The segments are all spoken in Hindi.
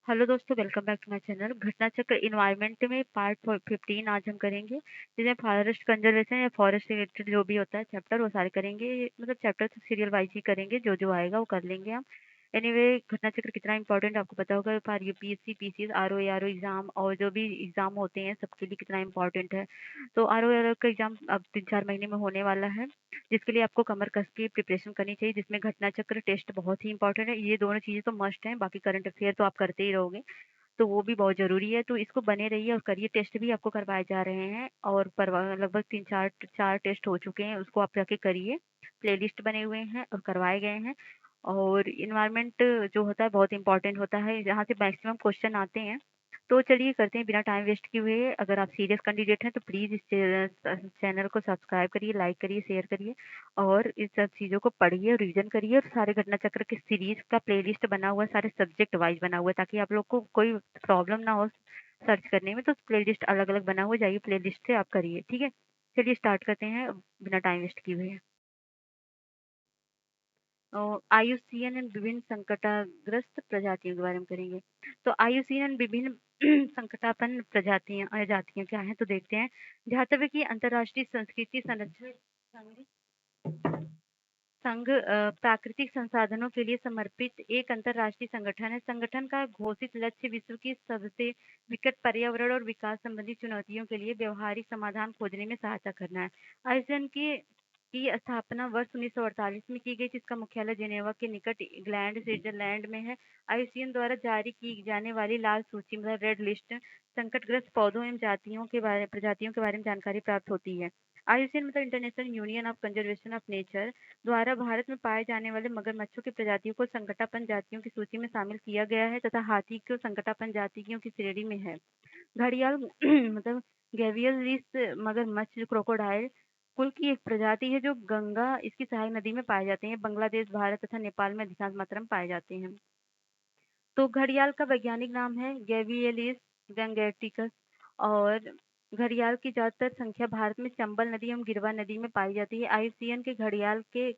हेलो दोस्तों, welcome back to my channel. घटना चक्र इन्वायरमेंट में पार्ट 15 आज हम करेंगे, जिसमें फॉरेस्ट कंजर्वेशन या फॉरेस्ट रिलेटेड जो भी होता है चैप्टर वो सारे करेंगे। मतलब चैप्टर तो सीरियल वाइज ही करेंगे, जो जो आएगा वो कर लेंगे हम। एनीवे, घटना चक्र कितना इंपॉर्टेंट आपको पता होगा। For UPSC, PCS, RO RO exam और जो भी एग्जाम होते हैं सबके लिए कितना इंपॉर्टेंट है। तो आरओ आरओ का एग्जाम अब 3-4 महीने में होने वाला है, जिसके लिए आपको कमर कस के प्रिपरेशन करनी चाहिए, जिसमें घटना चक्र टेस्ट बहुत ही इंपॉर्टेंट है। ये दोनों चीजें तो मस्ट हैं, बाकी करंट अफेयर तो आप करते ही रहोगे, तो वो भी बहुत ज़रूरी है। तो इसको बने रहिए और करिए। टेस्ट भी आपको करवाए जा रहे हैं और लगभग 3-4 टेस्ट हो चुके हैं, उसको आप जाके करिए। प्लेलिस्ट बने हुए हैं और करवाए गए हैं। और इन्वायरमेंट जो होता है बहुत इंपॉर्टेंट होता है, जहाँ से मैक्सिमम क्वेश्चन आते हैं। तो चलिए करते हैं बिना टाइम वेस्ट किए हुए। अगर आप सीरियस कैंडिडेट हैं तो प्लीज़ इस चैनल को सब्सक्राइब करिए, लाइक करिए, शेयर करिए और इस सब चीज़ों को पढ़िए, रिवीजन करिए। और सारे घटना चक्र के सीरीज का प्लेलिस्ट बना हुआ है, सारे सब्जेक्ट वाइज बना हुआ है, ताकि आप लोग को कोई प्रॉब्लम ना हो सर्च करने में। तो प्लेलिस्ट अलग अलग बना हुआ है, जाइए प्लेलिस्ट से आप करिए। ठीक है, चलिए स्टार्ट करते हैं बिना टाइम वेस्ट किए हुए। आयुसीएन एंड विभिन्न संकटाग्रस्त प्रजातियों के बारे में करेंगे। तो आयुसीएन विभिन्न संकटापन्न प्रजातियां जातियां क्या हैं, तो देखते हैं। जहाँ तक है कि अंतर्राष्ट्रीय संस्कृति संरक्षण संघ प्राकृतिक संसाधनों के लिए समर्पित एक अंतर्राष्ट्रीय संगठन है। संगठन का घोषित लक्ष्य विश्व की सबसे विकट पर्यावरण और विकास संबंधी चुनौतियों के लिए व्यवहारिक समाधान खोजने में सहायता करना है। आईसीएन की स्थापना वर्ष 1948 में की गई, जिसका मुख्यालय जेनेवा के निकट इंग्लैंड स्विट्जरलैंड में है। आईसीएन द्वारा जारी की जाने वाली लाल सूची मतलब रेड लिस्ट संकटग्रस्त पौधों एवं प्रजातियों के बारे में जानकारी प्राप्त होती है। आईसीएन मतलब international union of conservation of nature द्वारा भारत में पाए जाने वाले मगरमच्छों की प्रजातियों को संकटापन्न जातियों की सूची में शामिल किया गया है, तथा हाथी को संकटापन्न जातियों की श्रेणी में है। घड़ियाल मतलब गेवियलिस मगरमच्छ क्रोकोडाइल कुल की एक प्रजाति है, जो गंगा इसकी सहायक नदी में पाए जाते हैं। बांग्लादेश, भारत तथा नेपाल में अधिकांश मात्रा में पाए जाते हैं। तो घड़ियाल का वैज्ञानिक नाम है गेवियलिस गैंगेटिकस। और घड़ियाल की ज्यादातर संख्या भारत में चंबल नदी एवं गिरवा नदी में पाई जाती है। आईयूसीएन के घड़ियाल के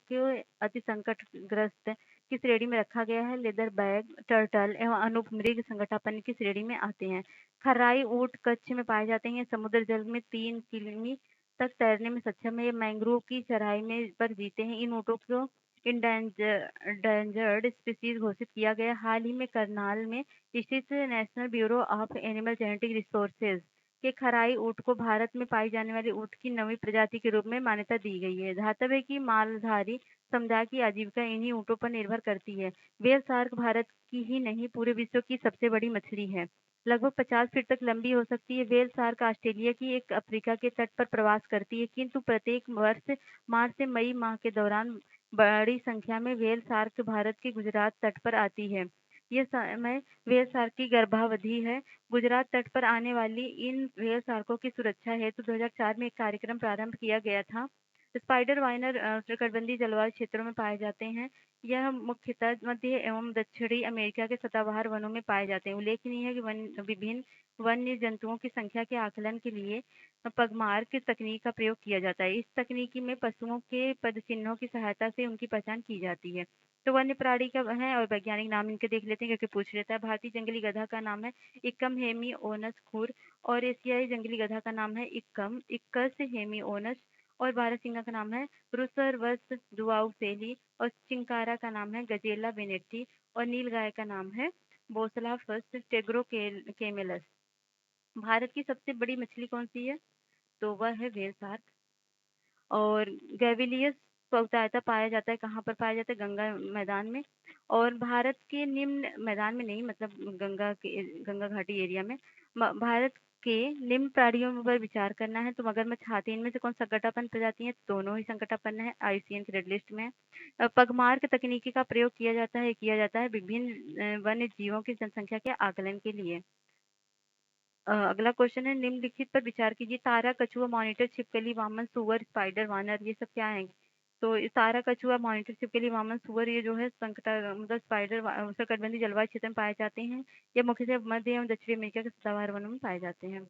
अति संकटग्रस्त की श्रेणी में रखा गया है। लेदर बैग, टर्टल एवं अनुपमृग संकटापन्न की श्रेणी में आते हैं। खराई ऊंट कच्छ में पाए जाते हैं। समुद्र जल में 3 किमी तक तैरने में सक्षम है। ये मैंग्रोव की चराई में पर जीते हैं। इन ऊँटों को इंडेंजर्ड स्पीसीज घोषित किया गया। हाल ही में करनाल में स्थित national bureau of animal genetic resources के खराई ऊँट को भारत में पाई जाने वाली ऊँट की नवी प्रजाति के रूप में मान्यता दी गई है। धातव है कि मालधारी समुदाय की आजीविका इन्हीं ऊँटों पर निर्भर करती है। व्हेल शार्क भारत की ही नहीं पूरे विश्व की सबसे बड़ी मछली है। लगभग 50 फीट तक लंबी हो सकती है। व्हेल शार्क ऑस्ट्रेलिया की एक अफ्रीका के तट पर प्रवास करती है, किंतु प्रत्येक वर्ष मार्च से मई माह के दौरान बड़ी संख्या में व्हेल शार्क भारत के गुजरात तट पर आती है। यह समय व्हेल शार्क की गर्भावधि है। गुजरात तट पर आने वाली इन व्हेल शार्कों की सुरक्षा हेतु 2004 में एक कार्यक्रम प्रारंभ किया गया था। स्पाइडर वाइनर उष्णकटिबंधीय जलवायु क्षेत्रों में पाए जाते हैं। यह मुख्यतः मध्य एवं दक्षिणी अमेरिका के सदाबहार वनों में पाए जाते हैं। उल्लेखनीय है कि विभिन्न वन्य जंतुओं की संख्या के आकलन के लिए पगमार्क की तकनीक का प्रयोग किया जाता है। इस तकनीकी में पशुओं के पद चिन्हों की सहायता से उनकी पहचान की जाती है। तो वन्य प्राणी का है और वैज्ञानिक नाम इनके देख लेते हैं, क्योंकि पूछ लेता है। भारतीय जंगली गधा का नाम है इक्कम हेमिओनस खुर, और एशियाई जंगली गधा का नाम है इक्कस हेमिओनस, और बारहसिंगा का नाम है रुसरवस दुआउसेली, और चिंकारा का नाम है गजेला वेनेटी, और नीलगाय का नाम है बोसलाफस टेग्रोकेमिलस। भारत की सबसे बड़ी मछली कौन सी है, तो वह है व्हेल शार्क। और गैविलियस बहुतायता पाया जाता है, कहाँ पर पाया जाता है, गंगा मैदान में। और भारत के निम्न मैदान में नहीं, मतलब गंगा घाटी एरिया में। भारत के निम्न प्राणियों पर विचार करना है तो मगरमच्छ, हाथी, इनमें से कौन संकटापन्न प्रजाति है, दोनों ही संकटापन्न है, आईसीएन की रेड लिस्ट में है। पगमार्क तकनीकी का प्रयोग किया जाता है विभिन्न वन्य जीवों की जनसंख्या के आकलन के लिए। अगला क्वेश्चन है, निम्नलिखित पर विचार कीजिए। तारा, कछुआ, मॉनिटर, छिपकली, वामन, सुअर, स्पाइडर, वानर, ये सब क्या है। तो तारा, कछुआ, मॉनिटर, छिपकली, वामन, सुअर, ये जो है मतलब स्पाइडर उष्णकटिबंधीय जलवायु क्षेत्र में पाए जाते हैं। ये मुख्यतः मध्य एवं दक्षिणी अमेरिका के सदाबहार वनों में पाए जाते हैं।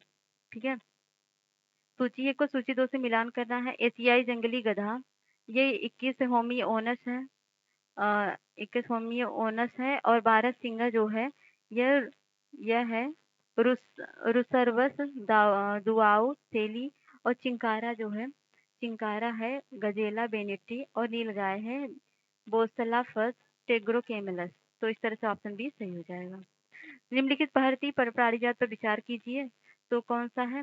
ठीक है, सूची 1 को सूची 2 से मिलान करना है। एशियाई जंगली गधा, ये 21 होमी ओनस है। 21 होमी ओनस है। और 12 सिंगा जो है, यह यह है रुस रुसर्वस दुआओ सेली, और चिंकारा जो है, चिंकारा है गजेला बेनेटी, और नीलगाय है बोसलाफस टेग्रोकेमिलस। तो इस तरह से ऑप्शन बी सही हो जाएगा। निम्नलिखित भारतीय प्राणिजात पर विचार कीजिए। तो कौन सा है?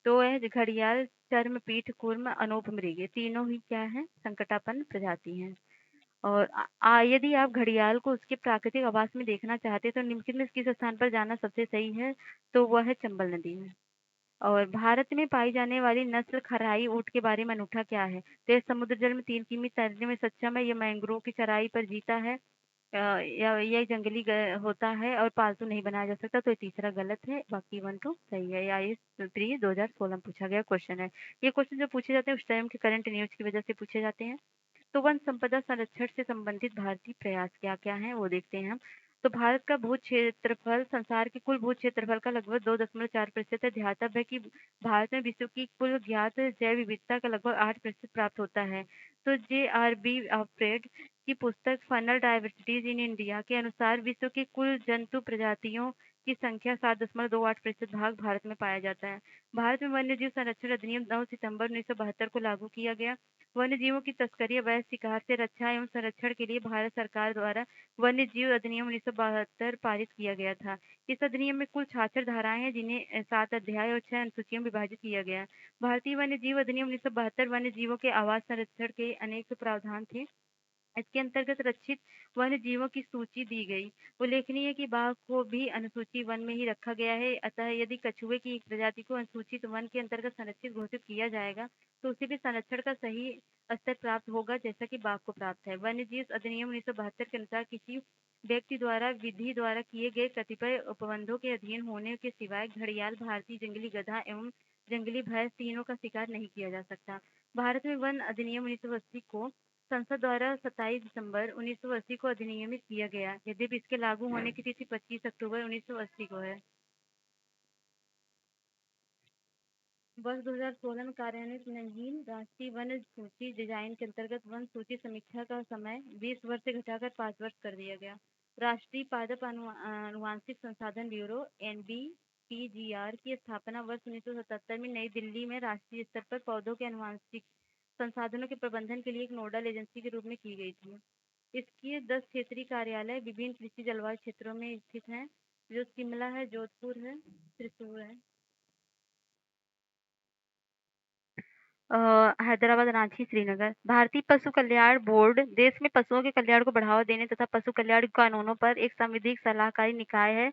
तो है घड़ियाल, चर्म पीठ कूर्म, अनूप मृग। ये तीनों ही क्या है? संकटापन्न प्रजाति हैं। और यदि आप घड़ियाल को उसके प्राकृतिक आवास में देखना चाहते हैं तो निम्नलिखित में किस स्थान पर जाना सबसे सही है? तो वह है चंबल नदी में। और भारत में पाई जाने वाली नस्ल खराई ऊँट के बारे में अनूठा क्या है? तो यह समुद्र जल में 3 किमी तैरने में सक्षम है, ये मैंग्रोव की चराई पर जीता है, या ये जंगली होता है और पालतू नहीं बनाया जा सकता। तो ये तीसरा गलत है, बाकी 1 2 सही है। या ये 2016 में पूछा गया क्वेश्चन है। ये क्वेश्चन जो पूछे जाते हैं उस टाइम के करंट न्यूज की वजह से पूछे जाते हैं। तो वन संपदा संरक्षण से संबंधित भारतीय प्रयास क्या-क्या हैं वो देखते हैं हम। तो भारत का भू क्षेत्रफल संसार के कुल भू क्षेत्रफल का लगभग 2.4% है। ध्यातव्य है कि भारत में विश्व की कुल ज्ञात जैव विविधता का लगभग 8% प्राप्त होता है। तो जे.आर.बी. ऑफ्रेड की पुस्तक फनल डायवर्सिटीज इन इंडिया के अनुसार विश्व की कुल जंतु प्रजातियों की संख्या 7.28% भाग भारत में पाया जाता है। भारत में वन्यजीव संरक्षण अधिनियम 9 सितंबर 1972 को लागू किया गया। वन्य जीवों की तस्करी, अवैध शिकार से रक्षा एवं संरक्षण के लिए भारत सरकार द्वारा वन्य जीव अधिनियम 1972 पारित किया गया था। इस अधिनियम में कुल 66 धाराएं हैं जिन्हें 7 अध्याय और 6 अनुसूचियों में विभाजित किया गया है। भारतीय वन्य जीव अधिनियम 1972 वन्य जीवों के आवास संरक्षण के अनेक प्रावधान थे। इसके अंतर्गत रक्षित वन्य जीवों की सूची दी गई। उल्लेखनीय है कि बाघ को भी अनुसूची वन में ही रखा गया है। अतः यदि कछुए की एक प्रजाति को अनुसूचित वन के अंतर्गत संरक्षित घोषित किया जाएगा तो उसे भी संरक्षण का सही स्तर प्राप्त होगा जैसा कि बाघ को प्राप्त है। वन्य जीव अधिनियम 1972 के अनुसार किसी व्यक्ति द्वारा विधि द्वारा किए गए कतिपय उपबंधों के अधीन होने के सिवाय घड़ियाल, भारतीय जंगली गधा एवं जंगली भैंस तीनों का शिकार नहीं किया जा सकता। भारत में वन अधिनियम 1980 को संसद द्वारा 27 दिसंबर 1980 को अधिनियमित किया गया। यद्यपि इसके लागू होने की तिथि 25 अक्टूबर 1980 को है। वर्ष 2016 में कार्यान्वित नवीन राष्ट्रीय वन सूची डिजाइन के अंतर्गत वन सूची समीक्षा का समय 20 वर्ष से घटाकर 5 वर्ष कर दिया गया। राष्ट्रीय पादप आनुवांशिक संसाधन ब्यूरो NBPGR की स्थापना वर्ष 1977 में नई दिल्ली में राष्ट्रीय स्तर पर पौधों के आनुवांशिक संसाधनों के प्रबंधन के लिए एक नोडल एजेंसी के रूप में की गई थी। इसके 10 क्षेत्रीय कार्यालय विभिन्न कृषि जलवायु क्षेत्रों में स्थित हैं, जो शिमला है, जोधपुर है, त्रिशूर है, हैदराबाद, रांची, श्रीनगर। भारतीय पशु कल्याण बोर्ड देश में पशुओं के कल्याण को बढ़ावा देने तथा पशु कल्याण कानूनों पर एक संविधिक सलाहकारी निकाय है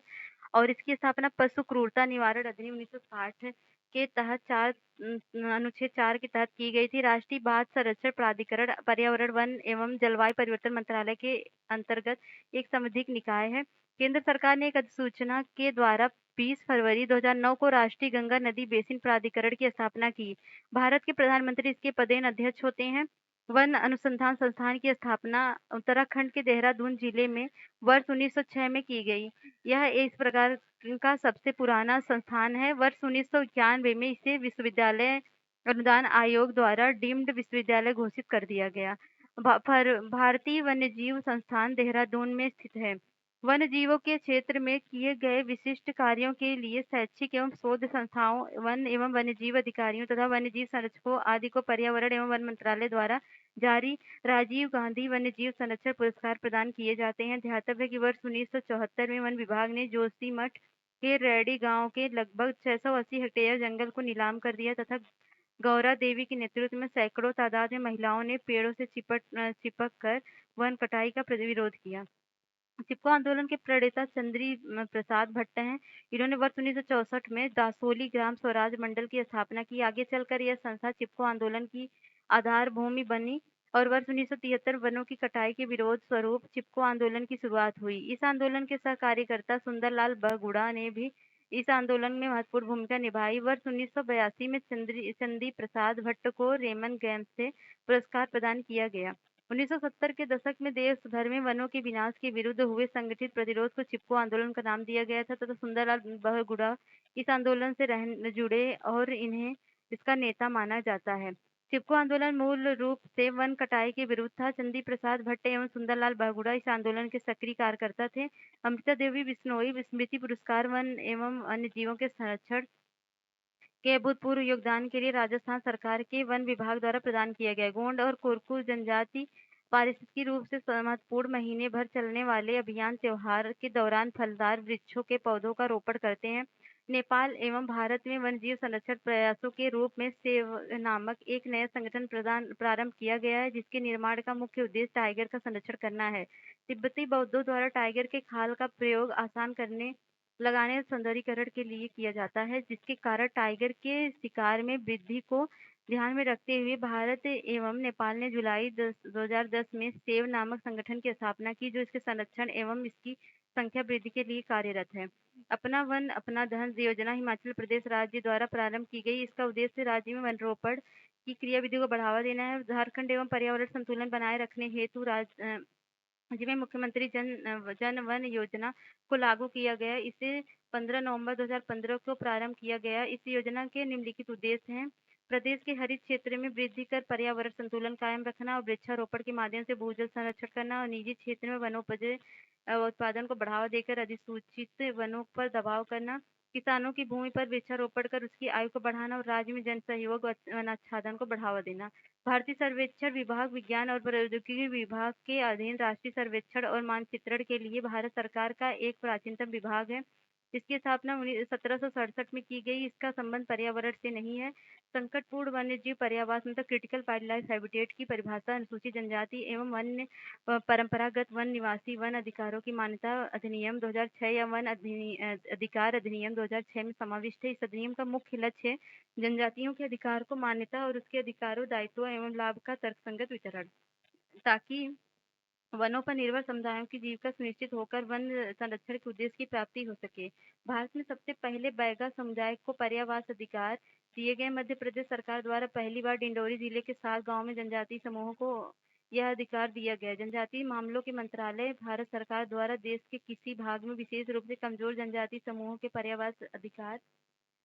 और इसकी स्थापना पशु क्रूरता निवारण अधिनियम 1960 के तहत अनुच्छेद 4 के तहत की गई थी। राष्ट्रीय बाघ संरक्षण प्राधिकरण पर्यावरण, वन एवं जलवायु परिवर्तन मंत्रालय के अंतर्गत एक संविधिक निकाय है। केंद्र सरकार ने एक अधिसूचना के द्वारा 20 फरवरी 2009 को राष्ट्रीय गंगा नदी बेसिन प्राधिकरण की स्थापना की। भारत के प्रधानमंत्री इसके पदेन अध्यक्ष होते हैं। वन अनुसंधान संस्थान की स्थापना उत्तराखंड के देहरादून जिले में वर्ष 1906 में की गई। यह इस प्रकार का सबसे पुराना संस्थान है। वर्ष 1991 में इसे विश्वविद्यालय अनुदान आयोग द्वारा डीम्ड विश्वविद्यालय घोषित कर दिया गया। भारतीय वन्यजीव संस्थान देहरादून में स्थित है। वन्य जीवों के क्षेत्र में किए गए विशिष्ट कार्यों के लिए शैक्षिक एवं शोध संस्थाओं, वन एवं वन्यजीव अधिकारियों तथा वन्यजीव संरक्षकों आदि को पर्यावरण एवं वन मंत्रालय द्वारा जारी राजीव गांधी वन्यजीव संरक्षण पुरस्कार प्रदान किए जाते हैं। ध्यातव्य है कि वर्ष 1974 में वन विभाग ने जोशीमठ के रैडी गांव के लगभग 680 हेक्टेयर जंगल को नीलाम कर दिया तथा गौरा देवी के नेतृत्व में सैकड़ों तादाद में महिलाओं ने पेड़ों से चिपक कर वन कटाई का विरोध किया। चिपको आंदोलन के प्रणेता चंद्री प्रसाद भट्ट हैं। इन्होंने वर्ष 1964 में दासोली ग्राम स्वराज मंडल की स्थापना की। आगे चलकर यह संस्था चिपको आंदोलन की आधार भूमि बनी और वर्ष 1973 वनों की कटाई के विरोध स्वरूप चिपको आंदोलन की शुरुआत हुई। इस आंदोलन के सह कार्यकर्ता सुंदरलाल बगुड़ा ने भी इस आंदोलन में महत्वपूर्ण भूमिका निभाई। वर्ष 1982 में चंदी प्रसाद भट्ट को रेमन गेम्स से पुरस्कार प्रदान किया गया। 1970 के दशक में देश भर में वनों के विनाश के विरुद्ध हुए संगठित प्रतिरोध को चिपको आंदोलन का नाम दिया गया था तथा सुंदरलाल बहुगुणा इस आंदोलन से जुड़े और इन्हें इसका नेता माना जाता है। चिपको आंदोलन मूल रूप से वन कटाई के विरुद्ध था। चंदी प्रसाद भट्ट एवं सुंदरलाल बहुगुणा इस आंदोलन के सक्रिय कार्यकर्ता थे। अमृता देवी बिश्नोई स्मृति पुरस्कार वन एवं वन्य जीवों के संरक्षण के अभूतपूर्व योगदान के लिए राजस्थान सरकार के वन विभाग द्वारा प्रदान किया गया। गोंड और कोरकू जनजाति पारिस्थितिकी रूप से महत्वपूर्ण महीने भर चलने वाले अभियान त्योहार के दौरान फलदार वृक्षों के पौधों का रोपण करते हैं। नेपाल एवं भारत में वन्यजीव संरक्षण प्रयासों के रूप में सेव नामक एक नया संगठन प्रारंभ किया गया है, जिसके निर्माण का मुख्य उद्देश्य टाइगर का संरक्षण करना है। तिब्बती बौद्धों द्वारा टाइगर के खाल का प्रयोग आसान करने लगाने और सौंदर्यीकरण के लिए किया जाता है, जिसके कारण टाइगर के शिकार में वृद्धि को ध्यान में रखते हुए भारत एवं नेपाल ने जुलाई 2010 में सेव नामक संगठन की स्थापना की, जो इसके संरक्षण एवं इसकी संख्या वृद्धि के लिए कार्यरत है। अपना वन अपना धन योजना हिमाचल प्रदेश राज्य द्वारा प्रारंभ की गई। इसका उद्देश्य राज्य में वन रोपण की क्रियाविधि को बढ़ावा देना है। झारखंड एवं पर्यावरण संतुलन बनाए रखने हेतु राज्य में मुख्यमंत्री जन वन योजना को लागू किया गया। इसे 15 नवंबर 2015 को प्रारंभ किया गया। इस योजना के निम्नलिखित उद्देश्य हैं: प्रदेश के हरित क्षेत्र में वृद्धि कर पर्यावरण संतुलन कायम रखना और वृक्षारोपण के माध्यम से भूजल संरक्षण करना और निजी क्षेत्र में वनोपज उत्पादन को बढ़ावा देकर अधिसूचित वनों पर दबाव करना, किसानों की भूमि पर वृक्षारोपण कर उसकी आयु को बढ़ाना और राज्य में जन सहयोग वनाच्छादन को बढ़ावा देना। भारतीय सर्वेक्षण विभाग विज्ञान और प्रौद्योगिकी विभाग के अधीन राष्ट्रीय सर्वेक्षण और मानचित्रण के लिए भारत सरकार का एक प्राचीनतम विभाग है। इसकी स्थापना 1767 में की गई। इसका संबंध पर्यावरण से नहीं है। संकटपूर्ण वन्यजीव पर्यावास मतलब क्रिटिकल वाइल्ड लाइफ हैबिटेट की परिभाषा अनुसूचित जनजाति एवं वन्य परंपरागत वन निवासी वन अधिकारों की मान्यता अधिनियम 2006 या वन अधिकार अधिनियम 2006 में समाविष्ट है। इस अधिनियम का मुख्य लक्ष्य जनजातियों के अधिकार को मान्यता और उसके अधिकारों, दायित्वों एवं लाभ का तर्कसंगत वितरण, ताकि वनों पर निर्भर समुदायों की जीविका सुनिश्चित होकर वन संरक्षण के उद्देश्य की प्राप्ति हो सके। भारत में सबसे पहले बैगा समुदाय को पर्यावास अधिकार दिए गए। मध्य प्रदेश सरकार द्वारा पहली बार डिंडोरी जिले के 7 गांव में जनजातीय समूहों को यह अधिकार दिया गया। जनजातीय मामलों के मंत्रालय भारत सरकार द्वारा देश के किसी भाग में विशेष रूप से कमजोर जनजातीय समूहों के पर्यावास अधिकार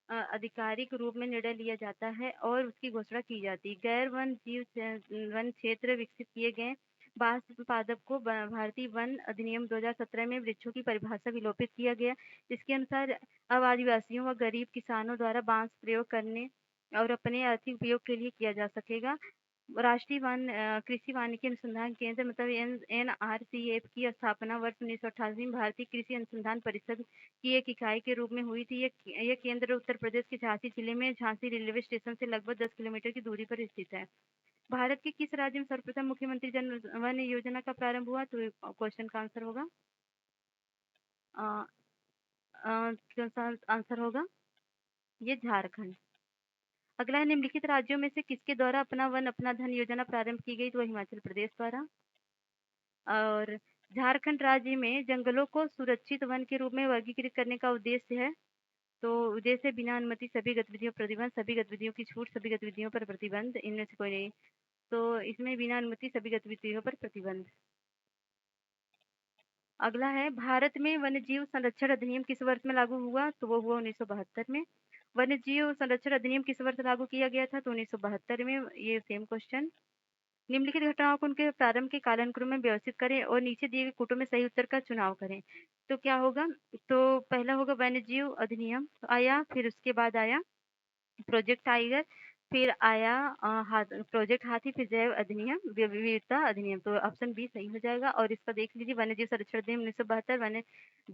आधिकारिक रूप में निर्णय लिया जाता है और उसकी घोषणा की जाती है। गैर वन जीव वन क्षेत्र विकसित किए गए। बांस उत्पादक को भारतीय वन अधिनियम 2017 में वृक्षों की परिभाषा विलोपित किया गया। इसके अनुसार अब आदिवासियों व गरीब किसानों द्वारा बांस प्रयोग करने और अपने आर्थिक उपयोग के लिए किया जा सकेगा। राष्ट्रीय वन कृषि वानिकी अनुसंधान केंद्र मतलब NRCF की स्थापना वर्ष 1988 में भारतीय कृषि अनुसंधान परिषद की एक इकाई के रूप में हुई थी। यह केंद्र उत्तर प्रदेश के झांसी जिले में झांसी रेलवे स्टेशन से लगभग 10 किलोमीटर की दूरी पर स्थित है। भारत के किस राज्य में सर्वप्रथम मुख्यमंत्री जन वन योजना का प्रारंभ हुआ? तो क्वेश्चन का आंसर होगा कौन सा आंसर होगा? ये झारखंड। अगला है, निम्नलिखित राज्यों में से किसके द्वारा अपना वन अपना धन योजना प्रारंभ की गई? तो हिमाचल प्रदेश द्वारा। और झारखंड राज्य में जंगलों को सुरक्षित वन के रूप में वर्गीकृत करने का उद्देश्य है। तो उद्देश्य बिना अनुमति सभी गतिविधियों प्रतिबंध, सभी गतिविधियों की छूट, सभी गतिविधियों पर प्रतिबंध, इनमें से कोई नहीं। तो इसमें बिना अनुमति सभी गतिविधियों पर प्रतिबंध। अगला है, भारत में वन्यजीव संरक्षण अधिनियम किस वर्ष में लागू हुआ? तो वो हुआ 1972 में। वन्यजीव संरक्षण अधिनियम किस वर्ष लागू किया गया था? तो 1972 में। ये सेम क्वेश्चन। निम्नलिखित घटनाओं को उनके प्रारंभ के कालानुक्रम में व्यवस्थित करें और नीचे दिए गए कोटों में सही उत्तर का चुनाव करें। तो क्या होगा? तो पहला होगा वन्यजीव अधिनियम आया, फिर उसके बाद आया प्रोजेक्ट टाइगर, फिर आया प्रोजेक्ट हाथी, फिर जैव अधिनियम, विविधता अधिनियम। तो ऑप्शन बी सही हो जाएगा। और इसका देख लीजिए, वन्यजीव संरक्षण अधिनियम 1972, वन्य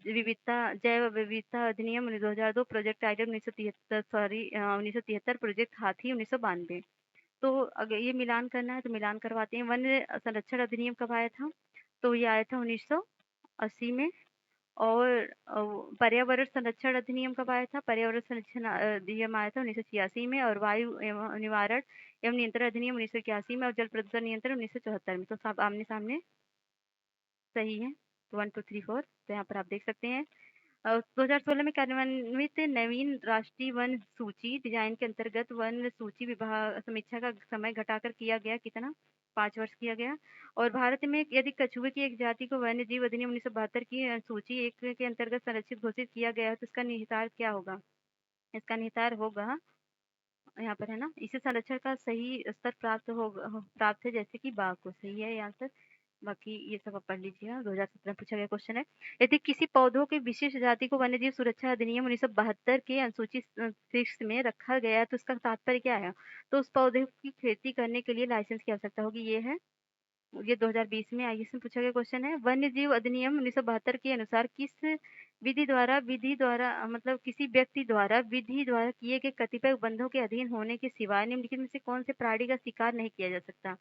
विविधता जैव विविधता अधिनियम 2002, प्रोजेक्ट टाइगर 1973, प्रोजेक्ट हाथी 1992। तो अगर ये मिलान करना है तो मिलान करवाते हैं। वन्य संरक्षण अधिनियम कब आया था? तो ये आया था 1980 में। और पर्यावरण संरक्षण अधिनियम कब आया था? पर्यावरण संरक्षण अधिनियम आया था 1986 में। और वायु एवं निवारण एवं नियंत्रण अधिनियम 1981 में। और जल प्रदूषण नियंत्रण 1974 में। तो सब आमने सामने सही है। 1 2 3 4। तो यहाँ पर आप देख सकते हैं 2016 में कार्यान्वित नवीन राष्ट्रीय वन सूची डिजाइन के अंतर्गत वन सूची विभाग समीक्षा का समय घटाकर किया गया कितना? 5 वर्ष किया गया। और भारत में यदि कछुए की एक जाति को वन्य जीव अधिनियम 1972 की सूची 1 के अंतर्गत संरक्षित घोषित किया गया है, तो इसका निहितार्थ क्या होगा? इसका निहितार्थ होगा यहाँ पर है ना, इसे संरक्षण का सही स्तर प्राप्त है, जैसे कि बाघ को। सही है ये आंसर। बाकी ये सब आप पढ़ लीजिएगा, 2017 में पूछा गया क्वेश्चन है। यदि किसी पौधों के विशिष्ट जाति को वन्यजीव सुरक्षा अधिनियम 1972 के अनुसूची 6 में रखा गया है, तो इसका तात्पर्य क्या है? तो उस पौधे की खेती करने के लिए लाइसेंस की आवश्यकता होगी, ये है। ये 2020 में आईएएस में पूछा गया क्वेश्चन है। वन्य जीव अधिनियम 1972 के अनुसार विधि द्वारा मतलब किसी व्यक्ति द्वारा विधि द्वारा किए गए कतिपय उपबंधों के अधीन होने के सिवाय निम्नलिखित में से कौन से प्राणी का शिकार नहीं किया जा सकता?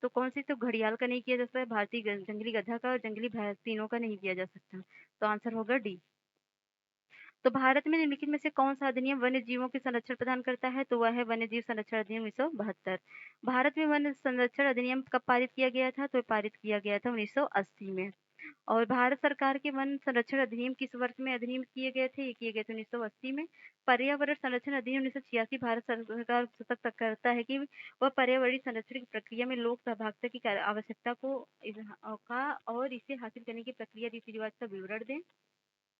तो कौन सी? तो घड़ियाल का नहीं किया जा सकता, भारतीय जंगली गधा का और जंगली भैंस, तीनों का नहीं किया जा सकता। तो आंसर होगा डी। तो भारत में निम्नलिखित में से कौन सा अधिनियम वन्य जीवों के संरक्षण प्रदान करता है? तो वह है वन्य जीव संरक्षण अधिनियम 1972। भारत में वन संरक्षण अधिनियम कब पारित किया गया था? तो पारित किया गया था 1980 में। और भारत सरकार के वन संरक्षण अधिनियम किस वर्ष में अधिनियम किए गए थे? ये किए गए थे 1980 में। पर्यावरण संरक्षण अधिनियम 1986 भारत सरकार सतत करता है कि वह पर्यावरणीय संरक्षण की प्रक्रिया में लोक सहभागिता की आवश्यकता को का और इसे हासिल करने की प्रक्रिया रीति रिवाज का विवरण दें।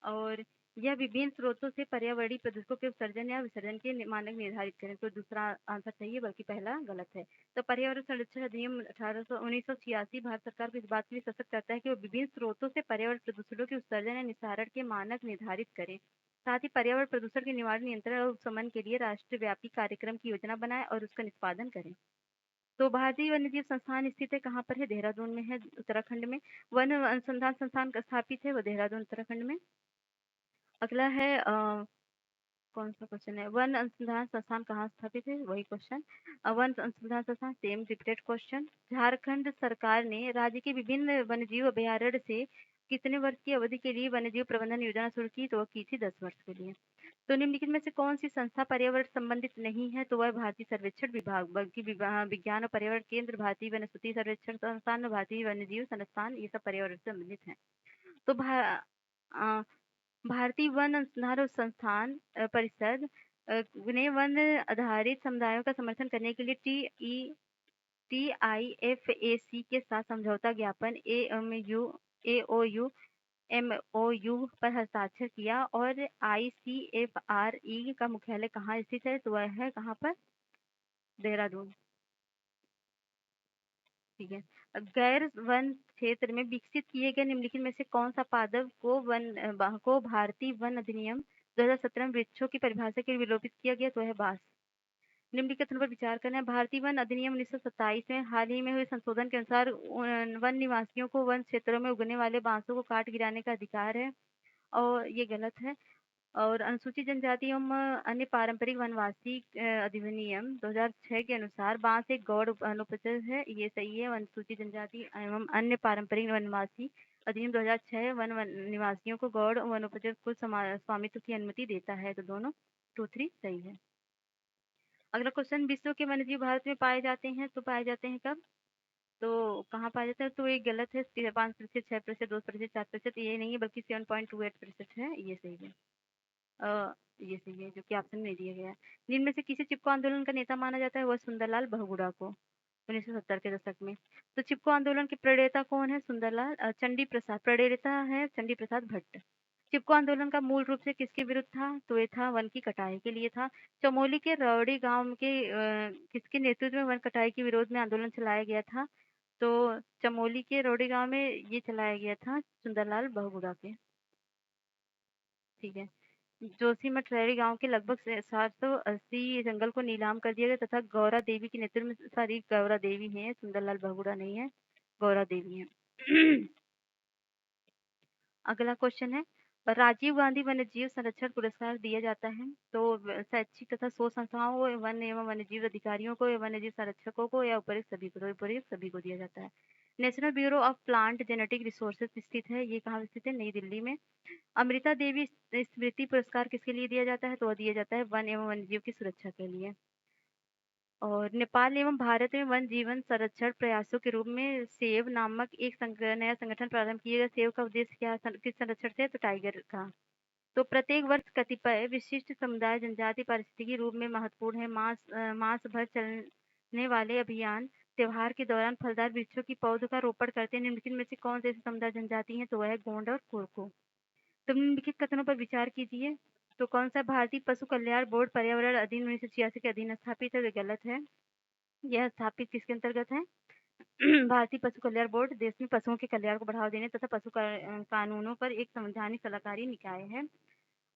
और यह विभिन्न स्रोतों से पर्यावरणीय प्रदूषकों के उत्सर्जन या विसर्जन के मानक निर्धारित करें। तो दूसरा आंसर सही है, बल्कि पहला गलत है। तो पर्यावरण संरक्षण अधिनियम 1986 भारत सरकार को इस बात के लिए सशक्त करता है कि वो विभिन्न स्रोतों से पर्यावरण प्रदूषणों के उत्सर्जन या निस्तारण के मानक निर्धारित करें। साथ ही पर्यावरण प्रदूषण के निवारण, नियंत्रण और उपशमन के लिए राष्ट्रव्यापी कार्यक्रम की योजना बनाए और उसका निष्पादन करें। तो भारतीय वन्यजीव संस्थान स्थित है कहाँ पर है? देहरादून में है, उत्तराखंड में। वन अनुसंधान संस्थान स्थापित है वो देहरादून उत्तराखंड में। अगला है कौन सा क्वेश्चन है? वन अनुसंधान संस्थान कहाँ स्थापित है? वही क्वेश्चन। वन अनुसंधान संस्थान, सेम रिपीटेड क्वेश्चन। झारखंड सरकार ने राज्य के विभिन्न वन्यजीव अभयारण्य से कितने वर्ष की अवधि के लिए वन्यजीव प्रबंधन योजना शुरू की? तो वह की थी 10 वर्ष के लिए। तो निम्नलिखित में से कौन सी संस्था पर्यावरण संबंधित नहीं है? तो वह भारतीय सर्वेक्षण विभाग, बल्कि विज्ञान और पर्यावरण केंद्र, भारतीय वनस्पति सर्वेक्षण संस्थान और भारतीय वन्यजीव संस्थान, ये सब पर्यावरण से संबंधित है। तो भारतीय वन अनुसंधान संस्थान परिषद ने वन आधारित समुदायों का समर्थन करने के लिए TIFAC के साथ समझौता ज्ञापन MOU पर हस्ताक्षर किया। और ICFRE का मुख्यालय कहाँ स्थित है? तो वह है कहाँ पर? देहरादून। ठीक है। गैर वन क्षेत्र में विकसित किए गए निम्नलिखित में से कौन सा पादप को भारतीय वन अधिनियम 2017 में वृक्षों की परिभाषा के लिए विलोपित किया गया? तो है बांस। निम्नलिखित कथनों पर विचार करना है। भारतीय वन अधिनियम 1927 में हाल ही में हुए संशोधन के अनुसार वन निवासियों को वन क्षेत्रों में उगने वाले बांसों को काट गिराने का अधिकार है, और ये गलत है। और अनुसूचित जनजाति एवं अन्य पारंपरिक वनवासी अधिनियम 2006 के अनुसार बांस एक गौड़ अनुपज है, ये सही है। अनुसूचित जनजाति एवं अन्य पारंपरिक वनवासी अधिनियम 2006 वन निवासियों को गौड़ वनोपज को स्वामित्व की अनुमति देता है। तो दोनों 2, 3 सही है। अगला क्वेश्चन, विश्व के वन्यजीव भारत में पाए जाते हैं, तो पाए जाते हैं कब? तो कहाँ पाया जाता है? तो ये गलत है। 5%, 6%, 2%, 4%, ये नहीं है, बल्कि 7.28% है, ये सही है। ये सही है, जो कि ऑप्शन में दिया गया है। जिनमें से किसी चिपको आंदोलन का नेता माना जाता है? वह सुंदरलाल बहुगुणा को, 1970 के दशक में। तो चिपको आंदोलन के प्रणेता कौन है? सुंदरलाल चंडी प्रसाद, प्रणेता है चंडी प्रसाद भट्ट। चिपको आंदोलन का मूल रूप से किसके विरुद्ध था? तो ये था वन की कटाई के लिए था। चमोली के रौड़ी गांव के किसके नेतृत्व में वन कटाई के विरोध में आंदोलन चलाया गया था? तो चमोली के रौड़ी गांव में ये चलाया गया था सुंदरलाल बहुगुणा के। ठीक है। जोशीमठ रैली गांव के लगभग 780 जंगल को नीलाम कर दिया गया तथा गौरा देवी के नेतृत्व में, सारी गौरा देवी है, सुंदरलाल बहुगुणा नहीं है, गौरा देवी है। अगला क्वेश्चन है, राजीव गांधी वन्य जीव संरक्षण पुरस्कार दिया जाता है तो शैक्षिक तथा शोध संस्थाओं को, वन एवं वन्य जीव अधिकारियों को, या वन्य जीव संरक्षकों को, या उपयुक्त सभी को? तो उपयुक्त सभी को दिया जाता है। National bureau of plant genetic resources स्थित है, ये कहाँ स्थित है? नई दिल्ली में। अमृता देवी स्मृति पुरस्कार किसके लिए दिया जाता है? तो वह दिया जाता है वन एवं वन्यजीव की सुरक्षा के लिए। और नेपाल एवं भारत में वन जीवन संरक्षण प्रयासों के रूप में सेव नामक एक नया संगठन प्रारंभ किया गया। सेव का उद्देश्य क्या है? किस संरक्षण से? तो टाइगर का। तो प्रत्येक वर्ष कतिपय विशिष्ट समुदाय जनजाति पारिस्थितिकी रूप में महत्वपूर्ण है। मास भर चलने वाले अभियान त्योहार के दौरान फलदार वृक्षों की पौध का रोपण करते हैं। निम्नलिखित में से कौन से समुदाय जनजाति हैं? तो वह है गोंड और कोरको। तो निम्नलिखित कथनों पर विचार कीजिए। तो कौन सा भारतीय पशु कल्याण बोर्ड पर्यावरण अधिनियम 1986 के अधीन स्थापित है? तो गलत है। यह स्थापित किसके अंतर्गत है? भारतीय पशु कल्याण बोर्ड देश में पशुओं के कल्याण को बढ़ावा देने तथा पशु कानूनों पर एक संवैधानिक सलाहकारी निकाय है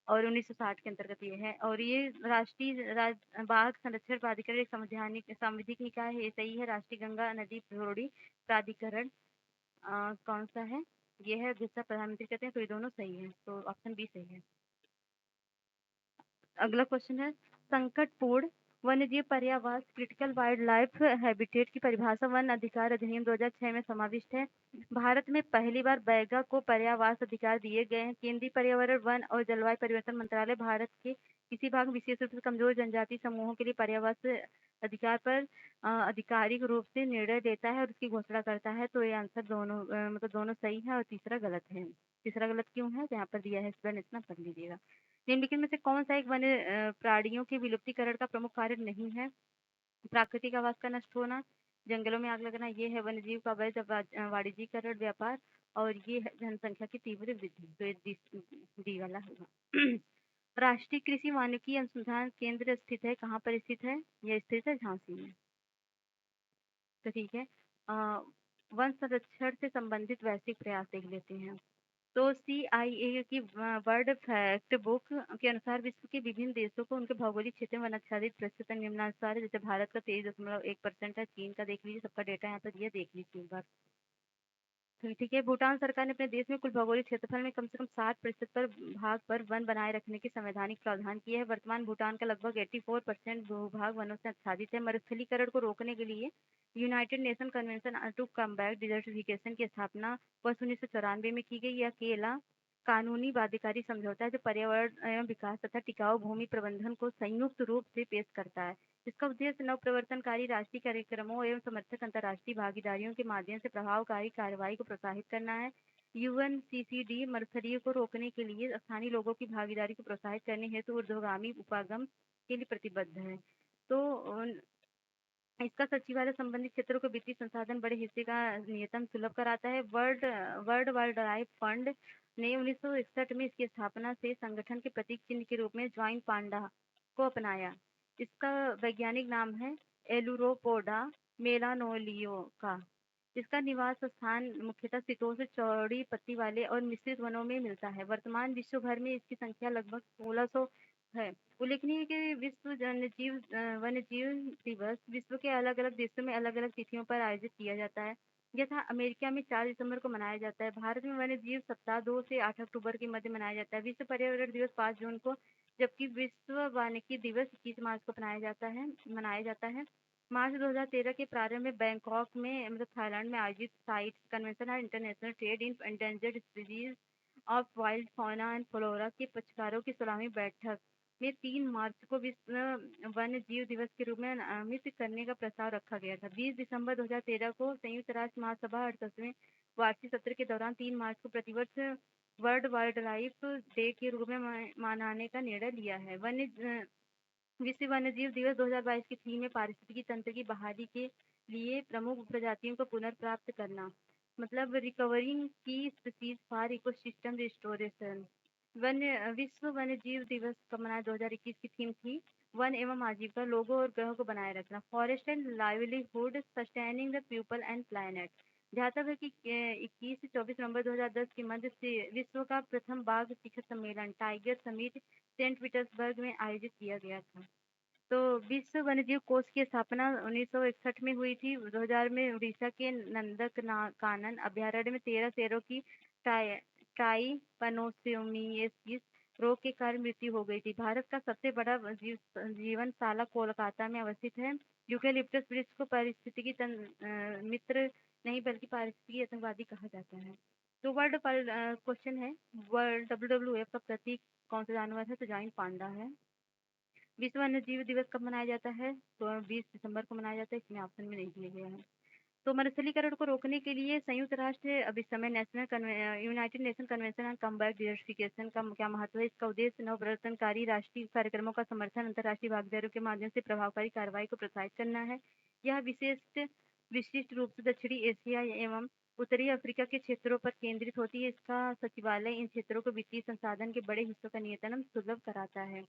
और 1960 के अंतर्गत ये है। और ये राष्ट्रीय बाघ संरक्षण प्राधिकरण एक संवैधानिक निकाय है, ये सही है। राष्ट्रीय गंगा नदी प्रोड़ी प्राधिकरण कौन सा है? ये है जिसका प्रधानमंत्री कहते हैं। तो ये दोनों सही है, तो ऑप्शन बी सही है। अगला क्वेश्चन है, संकटपूर्ण वन्यजीव पर्यावास क्रिटिकल वाइल्ड लाइफ हैबिटेट की परिभाषा वन अधिकार अधिनियम 2006 में समाविष्ट है। भारत में पहली बार बैगा को पर्यावास अधिकार दिए गए हैं। केंद्रीय पर्यावरण वन और जलवायु परिवर्तन मंत्रालय भारत के किसी भाग विशेष रूप से कमजोर जनजाति समूहों के लिए पर्यावास अधिकार पर आधिकारिक रूप से निर्णय लेता है और उसकी घोषणा करता है। तो ये आंसर दोनों मतलब दोनों सही है और तीसरा गलत है। तीसरा गलत क्यों है? यहाँ पर दिया है, स्टूडेंट इतना पढ़ लीजिएगा। निम्नलिखित में से कौन सा एक वन्य प्राणियों के विलुप्तीकरण का प्रमुख कारण नहीं है? प्राकृतिक आवास का नष्ट होना, जंगलों में आग लगना, ये है वन्यजीव का अवैध वाणिज्यीकरण व्यापार और ये है जनसंख्या की तीव्र वृद्धि। तो ये डी वाला होगा। राष्ट्रीय कृषि वानिकी अनुसंधान केंद्र स्थित है, कहाँ पर स्थित है? यह स्थित है झांसी में। तो ठीक है, वन संरक्षण से संबंधित वैश्विक प्रयास देख लेते हैं। तो CIA की वर्ल्ड फैक्ट बुक के अनुसार विश्व के विभिन्न देशों को उनके भौगोलिक क्षेत्र में वनाच्छादित प्रतिशत निम्नानुसार है। जैसे भारत का 23.1% है, चीन का देख लीजिए, सबका डेटा यहाँ पर दिया, देख लीजिए एक बार। तो ठीक है, भूटान सरकार ने अपने देश में कुल भौगोलिक क्षेत्रफल में कम से कम 60% पर भाग पर वन बनाए रखने की संवैधानिक प्रावधान किए है। वर्तमान भूटान का लगभग 84% भूभाग वनों से आच्छादित है। मरुस्थलीकरण को रोकने के लिए united nation convention to combat desertification की स्थापना वर्ष 1994 में की गई। यह अकेला कानूनी बाध्यकारी समझौता है जो पर्यावरण एवं विकास तथा टिकाऊ भूमि प्रबंधन को संयुक्त रूप से पेश करता है। इसका उद्देश्य नवप्रवर्तनकारी राष्ट्रीय कार्यक्रमों एवं समर्थक अंतर्राष्ट्रीय भागीदारियों के माध्यम से प्रभावकारी कार्रवाई को प्रोत्साहित करना है। UNCCD मरुस्थलीकरण को रोकने के लिए स्थानीय लोगों की भागीदारी को प्रोत्साहित करने हेतु ऊर्ध्वगामी उपागम के लिए प्रतिबद्ध है। तो इसका सचिवालय संबंधित क्षेत्रों को वित्तीय संसाधन बड़े हिस्से का नियतम सुलभ कराता है। वर्ल्ड वाइल्ड लाइफ फंड ने 1961 में इसकी स्थापना से संगठन के प्रतीक चिन्ह के रूप में ज्वाइन पांडा को अपनाया। इसका वैज्ञानिक नाम है एलुरोपोडा मेलानोलियोका। इसका निवास स्थान मुख्यतः शीतोष्ण चौड़ी पत्ती वाले और मिश्रित वनों में मिलता है। वर्तमान विश्व भर में इसकी संख्या लगभग 1600 है। उल्लेखनीय है कि विश्व वन्यजीव दिवस विश्व के अलग अलग देशों में अलग अलग तिथियों पर आयोजित किया जाता है। यथा अमेरिका में 4 दिसंबर को मनाया जाता है। भारत में वन्यजीव सप्ताह 2 से 8 अक्टूबर के मध्य मनाया जाता है। विश्व पर्यावरण दिवस 5 जून को, जबकि विश्व वानिकी दिवस 21 मार्च को मनाया जाता है। मार्च 2013 के प्रारंभ में बैंकॉक में मतलब थाईलैंड में आयोजित site convention on international trade in endangered species of wild fauna and flora के पक्षकारों की 16वीं बैठक में 3 मार्च को विश्व वन्य जीव दिवस के रूप में नामित करने का प्रस्ताव रखा गया था। 20 दिसंबर 2013 को संयुक्त राष्ट्र महासभा 38वें वार्षिक सत्र के दौरान 3 मार्च को प्रतिवर्ष वर्ल्ड वाइल्ड लाइफ डे के रूप में मनाने का निर्णय लिया है। विश्व वन्यजीव दिवस 2022 की थीम है पारिस्थितिकी तंत्र की बहाली के लिए प्रमुख प्रजातियों को पुनर्प्राप्त करना, मतलब रिकवरिंग की स्पीसीज फॉर इकोसिस्टम रिस्टोरेशन। विश्व वन्यजीव दिवस का मनाया 2021 की थीम थी वन एवं आजीविका, लोगों और ग्रहों को बनाए रखना, forest and livelihood sustaining the people and planet. जहाँ तक है कि 21 से 24 नवंबर 2010 के मध्य से विश्व का प्रथम बाघ शिखर सम्मेलन टाइगर समिट सेंट पीटर्सबर्ग में आयोजित किया गया था। तो विश्व वन्यजीव कोष की स्थापना 1961 में हुई थी। 2000 में उड़ीसा के नंदनकानन अभ्यारण्य में 13 शेरों की ट्राइपैनोसोमियासिस रोग के कारण मृत्यु हो गई थी। भारत का सबसे बड़ा जीवनशाला कोलकाता में अवस्थित है। यूकेलिप्टस वृक्ष को पारिस्थितिकी मित्र नहीं बल्कि पारिस्थितिकी आतंकवादी कहा जाता है। तो वर्ल्ड क्वेश्चन है, वर्ल्ड WWF का प्रतीक कौन सा जानवर है? तो जाइन पांडा है। विश्व वन्यजीव दिवस कब मनाया जाता है? तो 20 दिसंबर को मनाया जाता है। इसमें ऑप्शन में नहीं दिया गया है। तो मरुस्थलीकरण को रोकने के लिए संयुक्त राष्ट्र अब इस समय United nation convention on combat desertification का क्या महत्व है? इसका उद्देश्य नवप्रवर्तनकारी राष्ट्रीय कार्यक्रमों का समर्थन, अंतर्राष्ट्रीय भागीदारों के माध्यम से प्रभावकारी कार्रवाई को प्रोत्साहित करना है। यह विशिष्ट रूप से दक्षिणी एशिया एवं उत्तरी अफ्रीका के क्षेत्रों पर केंद्रित होती है। इसका सचिवालय इन क्षेत्रों को वित्तीय संसाधन के बड़े हिस्सों का नियंत्रण सुलभ कराता है।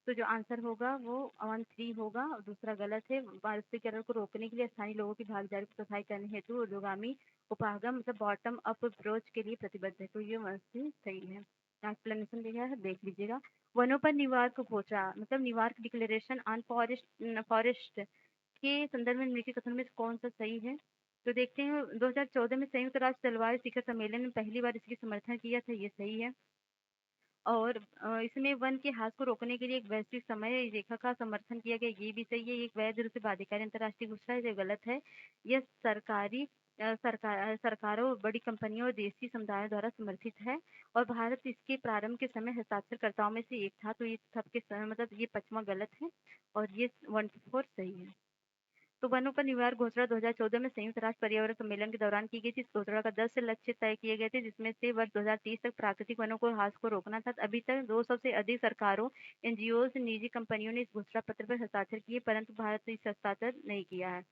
तो जो आंसर होगा वो 1-3 होगा और दूसरा गलत है। वास्तविकरण को रोकने के लिए स्थानीय लोगों की भागीदारी को प्रोत्साहित करने हेतु ऊर्ध्वगामी उपागम मतलब बॉटम अप अप्रोच के लिए प्रतिबद्ध है। तो ये वैसे सही है। एक्सप्लेनेशन दिया है, देख लीजिएगा। वनों पर निवार्क घोषणा मतलब निवार्क डिक्लेरेशन ऑन फॉरेस्ट के संदर्भ में निम्नलिखित कथनों में से कौन सा सही है? तो देखते हैं 2014 में संयुक्त राष्ट्र जलवायु शिखर सम्मेलन में पहली बार इसकी समर्थन किया था, ये सही है। और इसमें वन के ह्रास को रोकने के लिए एक वैश्विक समय रेखा का समर्थन किया गया, ये भी सही है। एक वैध रूप से बाध्यकारी अंतर्राष्ट्रीय घोषणा है, ये गलत है। यह सरकारों, बड़ी कंपनियों और देशी समुदायों द्वारा समर्थित है और भारत इसके प्रारंभ के समय हस्ताक्षरकर्ताओं में से एक था। तो ये सबके मतलब ये 5वां गलत है और ये 1-4 सही है। तो वनों पर निवार घोषणा 2014 में संयुक्त राष्ट्र पर्यावरण सम्मेलन के दौरान की गई थी। इस घोषणा का 10 लक्ष्य तय किए गए थे, जिसमें से वर्ष 2030 तक प्राकृतिक वनों को ह्रास को रोकना था। अभी तक 200 से अधिक सरकारों, एनजीओ, निजी कंपनियों ने इस घोषणा पत्र पर हस्ताक्षर किए, परंतु भारत ने इस हस्ताक्षर नहीं किया है।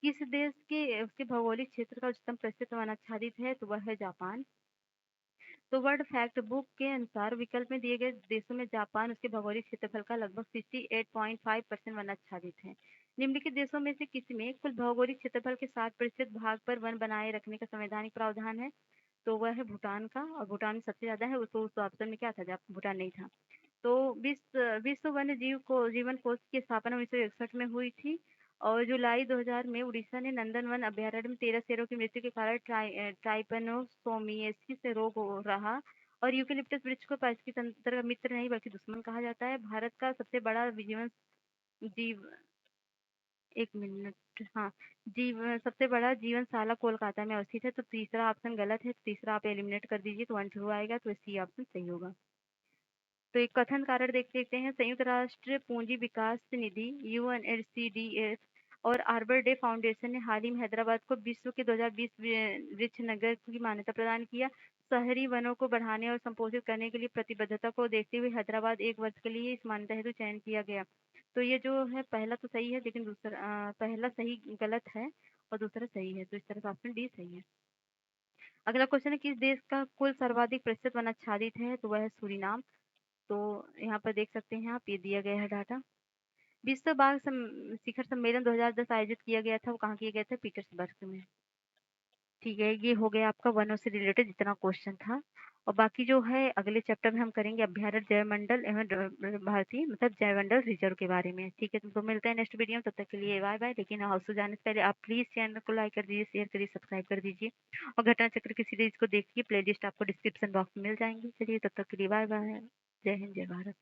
किस देश के उसके भौगोलिक क्षेत्र का उच्चतम प्रतिशत वनाच्छादित है? तो वह है जापान। तो वर्ल्ड फैक्ट बुक के अनुसार विकल्प में दिए गए देशों में जापान उसके भौगोलिक क्षेत्रफल का लगभग 68.5% वनाच्छादित है। निम्नलिखित देशों में से किसी में कुल भौगोलिक क्षेत्रफल के 60% भाग पर वन बनाए रखने का संवैधानिक प्रावधान है? तो वह है भूटान का, और भूटान में सबसे ज्यादा है। उस ऑप्शन में क्या था जब भूटान नहीं था। तो विश्व वन्य जीवन कोष की स्थापना 1961 में हुई थी और जुलाई 2000 में उड़ीसा ने नंदनवन अभ्यारण्य में 13 शेरों की मृत्यु के कारण ट्राइपेनोसोमियासिस से रोग हो रहा और यूकेलिप्टस वृक्ष को पारिस्थितिक तंत्र का मित्र नहीं बल्कि दुश्मन कहा जाता है। भारत का सबसे बड़ा जीव एक मिनट, हाँ, सबसे बड़ा जीवनशाला कोलकाता में अवस्थित है। तो तीसरा ऑप्शन गलत है। तीसरा आप एलिमिनेट कर दीजिए तो 1-2 आएगा, तो सी ऑप्शन सही होगा। तो एक कथन कारण देख लेते हैं। संयुक्त राष्ट्र पूंजी विकास निधि यूएनएचसीडीएफ और आर्बर डे फाउंडेशन ने हाल ही में हैदराबाद को विश्व के 2020 वृक्ष नगर की मान्यता प्रदान किया। शहरी वनों को बढ़ाने और संपोषित करने के लिए प्रतिबद्धता को देखते हुए हैदराबाद एक वर्ष के लिए इस मान्यता हेतु चयन किया गया। तो ये जो है पहला तो सही है, लेकिन दूसरा पहला सही गलत है और दूसरा सही है। तो इस तरह से ऑप्शन डी सही है। अगला क्वेश्चन है, किस देश का कुल सर्वाधिक प्रतिशत वन आच्छादित है? तो वह है सूरीनाम। तो यहाँ पर देख सकते हैं आप, ये दिया गया है डाटा। विश्व बाघ शिखर सम्मेलन 2010 आयोजित किया गया था, वो कहाँ किया गया था? पीटर्सबर्ग में। ठीक है, ये हो गया आपका वनों से रिलेटेड जितना क्वेश्चन था। और बाकी जो है अगले चैप्टर में हम करेंगे अभ्यारण्य जैवमंडल एवं भारतीय मतलब जैवमंडल रिजर्व के बारे में। ठीक है, तो मिलते हैं नेक्स्ट वीडियो में, तब तक के लिए बाय बाय। लेकिन हाउस जाने से पहले आप प्लीज चैनल को लाइक कर दीजिए, शेयर करिए, सब्सक्राइब कर दीजिए और घटना चक्र की सीरीज को देखिए। प्लेलिस्ट आपको डिस्क्रिप्शन बॉक्स में मिल जाएंगी। चलिए तब तक के लिए बाय बाय। जय हिंद, जय भारत।